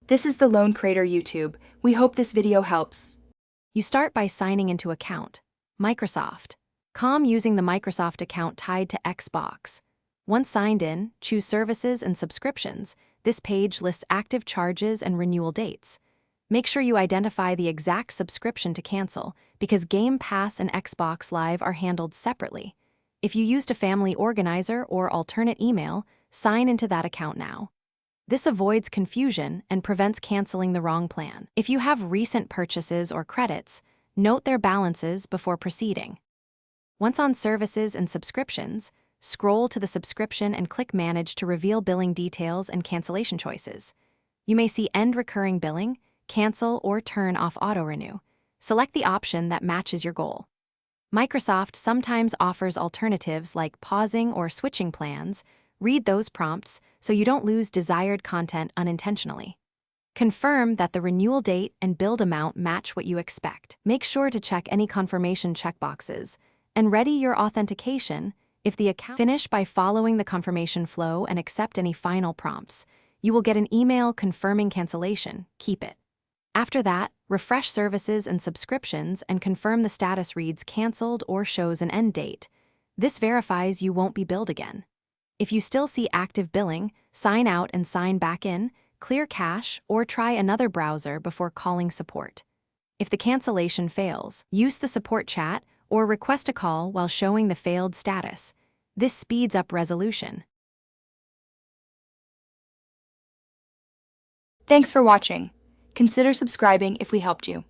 This is the Lone Crater YouTube. We hope this video helps. You start by signing into account. Microsoft. Com using the Microsoft account tied to Xbox. Once signed in, choose Services and Subscriptions. This page lists active charges and renewal dates. Make sure you identify the exact subscription to cancel, because Game Pass and Xbox Live are handled separately. If you used a family organizer or alternate email, sign into that account now. This avoids confusion and prevents canceling the wrong plan. If you have recent purchases or credits, note their balances before proceeding. Once on Services and Subscriptions, scroll to the subscription and click Manage to reveal billing details and cancellation choices. You may see End Recurring Billing, Cancel, or Turn off Auto-Renew. Select the option that matches your goal. Microsoft sometimes offers alternatives like pausing or switching plans. Read those prompts so you don't lose desired content unintentionally. Confirm that the renewal date and billed amount match what you expect. Make sure to check any confirmation checkboxes and ready your authentication if the account. Finish by following the confirmation flow and accept any final prompts. You will get an email confirming cancellation. Keep it. After that, refresh Services and Subscriptions and confirm the status reads canceled or shows an end date. This verifies you won't be billed again. If you still see active billing, sign out and sign back in, clear cache, or try another browser before calling support. If the cancellation fails, use the support chat or request a call while showing the failed status. This speeds up resolution. Thanks for watching. Consider subscribing if we helped you.